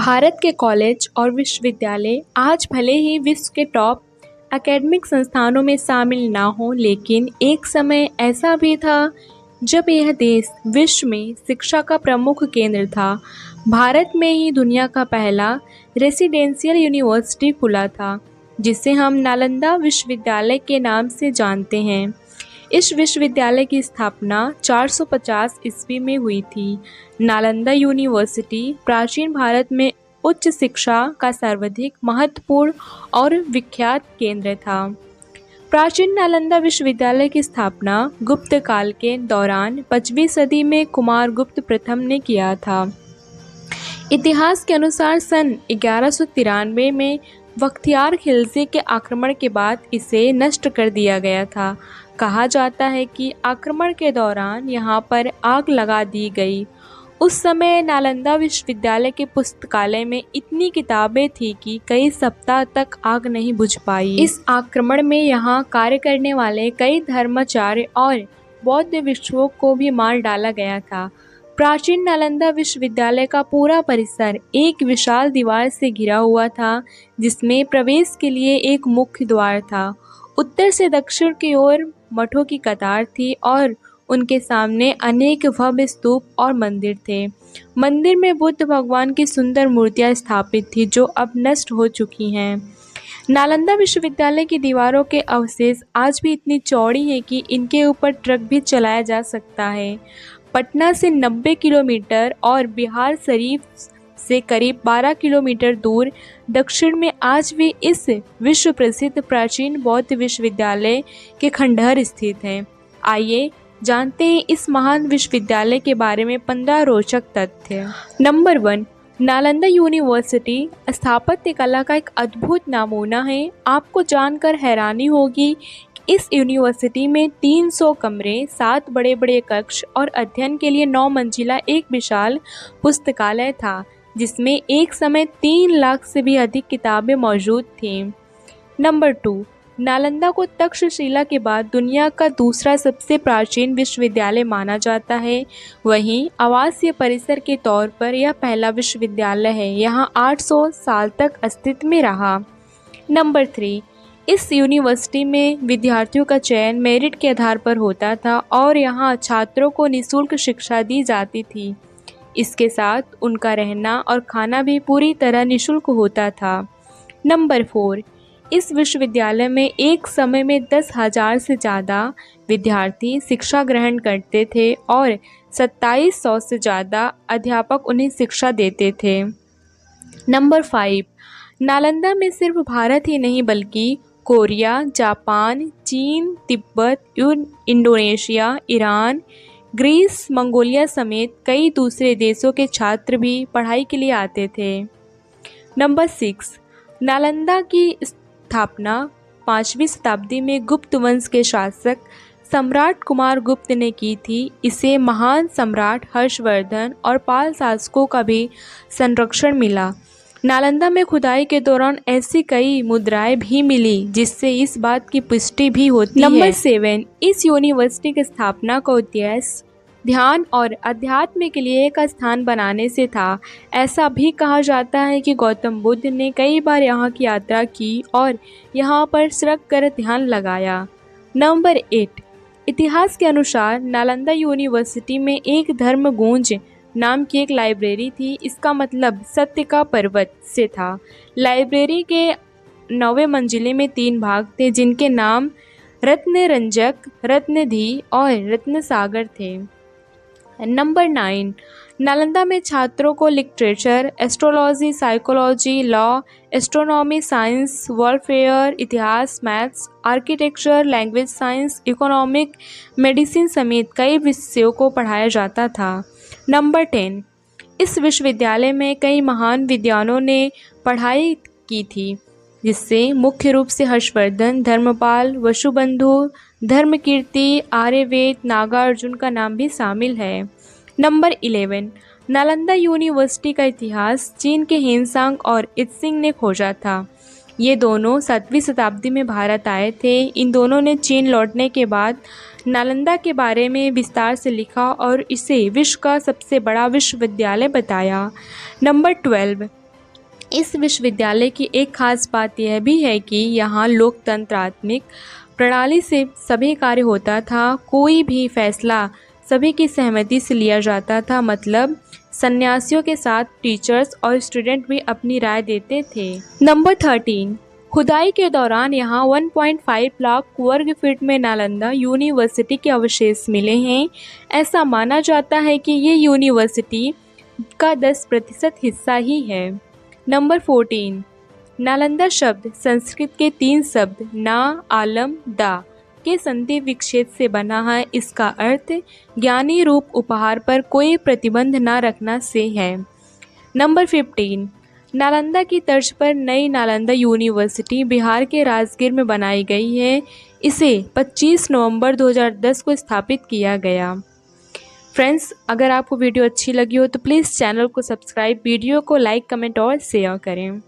भारत के कॉलेज और विश्वविद्यालय आज भले ही विश्व के टॉप एकेडमिक संस्थानों में शामिल ना हो, लेकिन एक समय ऐसा भी था जब यह देश विश्व में शिक्षा का प्रमुख केंद्र था। भारत में ही दुनिया का पहला रेसिडेंशियल यूनिवर्सिटी खुला था, जिसे हम नालंदा विश्वविद्यालय के नाम से जानते हैं। इस विश्वविद्यालय की स्थापना 450 ईस्वी में हुई थी। नालंदा यूनिवर्सिटी प्राचीन भारत में उच्च शिक्षा का सर्वाधिक महत्वपूर्ण और विख्यात केंद्र था। प्राचीन नालंदा विश्वविद्यालय की स्थापना गुप्त काल के दौरान 5वीं सदी में कुमार गुप्त प्रथम ने किया था। इतिहास के अनुसार सन 1193 में बख्तियार खिलजी के आक्रमण के बाद इसे नष्ट कर दिया गया था। कहा जाता है कि आक्रमण के दौरान यहाँ पर आग लगा दी गई। उस समय नालंदा विश्वविद्यालय के पुस्तकालय में इतनी किताबें थीं कि कई सप्ताह तक आग नहीं बुझ पाई। इस आक्रमण में यहाँ कार्य करने वाले कई धर्माचार्य और बौद्ध भिक्षुओं को भी मार डाला गया था। प्राचीन नालंदा विश्वविद्यालय का पूरा परिसर एक विशाल दीवार से घिरा हुआ था, जिसमें प्रवेश के लिए एक मुख्य द्वार था। उत्तर से दक्षिण की ओर मठों की कतार थी और उनके सामने अनेक भव्य स्तूप और मंदिर थे। मंदिर में बुद्ध भगवान की सुंदर मूर्तियां स्थापित थी, जो अब नष्ट हो चुकी हैं। नालंदा विश्वविद्यालय की दीवारों के अवशेष आज भी इतनी चौड़ी हैं कि इनके ऊपर ट्रक भी चलाया जा सकता है। पटना से 90 किलोमीटर और बिहार शरीफ से करीब 12 किलोमीटर दूर दक्षिण में आज भी इस विश्व प्रसिद्ध प्राचीन बौद्ध विश्वविद्यालय के खंडहर स्थित हैं। आइए जानते हैं इस महान विश्वविद्यालय के बारे में 15 रोचक तथ्य। नंबर 1, नालंदा यूनिवर्सिटी स्थापत्य कला का एक अद्भुत नमूना है। आपको जानकर हैरानी होगी कि इस यूनिवर्सिटी में 300 कमरे, 7 बड़े बड़े कक्ष और अध्ययन के लिए 9 मंजिला एक विशाल पुस्तकालय था, जिसमें एक समय 3 लाख से भी अधिक किताबें मौजूद थीं। नंबर 2, नालंदा को तक्षशिला के बाद दुनिया का दूसरा सबसे प्राचीन विश्वविद्यालय माना जाता है। वहीं आवासीय परिसर के तौर पर यह पहला विश्वविद्यालय है। यहाँ 800 साल तक अस्तित्व में रहा। नंबर 3, इस यूनिवर्सिटी में विद्यार्थियों का चयन मेरिट के आधार पर होता था और यहाँ छात्रों को निःशुल्क शिक्षा दी जाती थी। इसके साथ उनका रहना और खाना भी पूरी तरह निःशुल्क होता था। नंबर 4, इस विश्वविद्यालय में एक समय में 10,000 से ज़्यादा विद्यार्थी शिक्षा ग्रहण करते थे और 2700 से ज़्यादा अध्यापक उन्हें शिक्षा देते थे। नंबर 5, नालंदा में सिर्फ भारत ही नहीं बल्कि कोरिया, जापान, चीन, तिब्बत, इंडोनेशिया, ईरान, ग्रीस, मंगोलिया समेत कई दूसरे देशों के छात्र भी पढ़ाई के लिए आते थे। नंबर 6, नालंदा की स्थापना 5वीं शताब्दी में गुप्त वंश के शासक सम्राट कुमार गुप्त ने की थी। इसे महान सम्राट हर्षवर्धन और पाल शासकों का भी संरक्षण मिला। नालंदा में खुदाई के दौरान ऐसी कई मुद्राएं भी मिली जिससे इस बात की पुष्टि भी होती है। नंबर 7, इस यूनिवर्सिटी की स्थापना का उद्देश्य ध्यान और अध्यात्म के लिए एक स्थान बनाने से था। ऐसा भी कहा जाता है कि गौतम बुद्ध ने कई बार यहाँ की यात्रा की और यहाँ पर सड़क कर ध्यान लगाया। नंबर 8, इतिहास के अनुसार नालंदा यूनिवर्सिटी में एक धर्मगुंज नाम की एक लाइब्रेरी थी। इसका मतलब सत्य का पर्वत से था। लाइब्रेरी के 9वें मंजिले में 3 भाग थे, जिनके नाम रत्नरंजक, रत्नधी और रत्नसागर थे। नंबर 9, नालंदा में छात्रों को literature, astrology, psychology, law, astronomy, science, world fair, इतिहास, maths, architecture, language science, economic, medicine समेत कई विषयों को पढ़ाया जाता था। नंबर 10, इस विश्वविद्यालय में कई महान विद्वानों ने पढ़ाई की थी, जिससे मुख्य रूप से हर्षवर्धन, धर्मपाल, वसुबंधु, धर्मकीर्ति, आर्यवेद, नागार्जुन का नाम भी शामिल है। नंबर 11, नालंदा यूनिवर्सिटी का इतिहास चीन के हेनसांग और इत्सिंग ने खोजा था। ये दोनों 7वीं शताब्दी में भारत आए थे। इन दोनों ने चीन लौटने के बाद नालंदा के बारे में विस्तार से लिखा और इसे विश्व का सबसे बड़ा विश्वविद्यालय बताया। नंबर 12, इस विश्वविद्यालय की एक खास बात यह भी है कि यहाँ लोकतंत्रात्मक प्रणाली से सभी कार्य होता था। कोई भी फैसला सभी की सहमति से लिया जाता था, मतलब सन्यासियों के साथ टीचर्स और स्टूडेंट भी अपनी राय देते थे। नंबर 13, खुदाई के दौरान यहाँ 1.5 लाख वर्ग फीट में नालंदा यूनिवर्सिटी के अवशेष मिले हैं। ऐसा माना जाता है कि ये यूनिवर्सिटी का 10% हिस्सा ही है। नंबर 14, नालंदा शब्द संस्कृत के 3 शब्द ना, आलम, दा के संधि विच्छेद से बना है। इसका अर्थ ज्ञानी रूप उपहार पर कोई प्रतिबंध न रखना से है। नंबर 15, नालंदा की तर्ज पर नई नालंदा यूनिवर्सिटी बिहार के राजगीर में बनाई गई है। इसे 25 नवंबर 2010 को स्थापित किया गया। फ्रेंड्स, अगर आपको वीडियो अच्छी लगी हो तो प्लीज़ चैनल को सब्सक्राइब, वीडियो को लाइक, कमेंट और शेयर करें।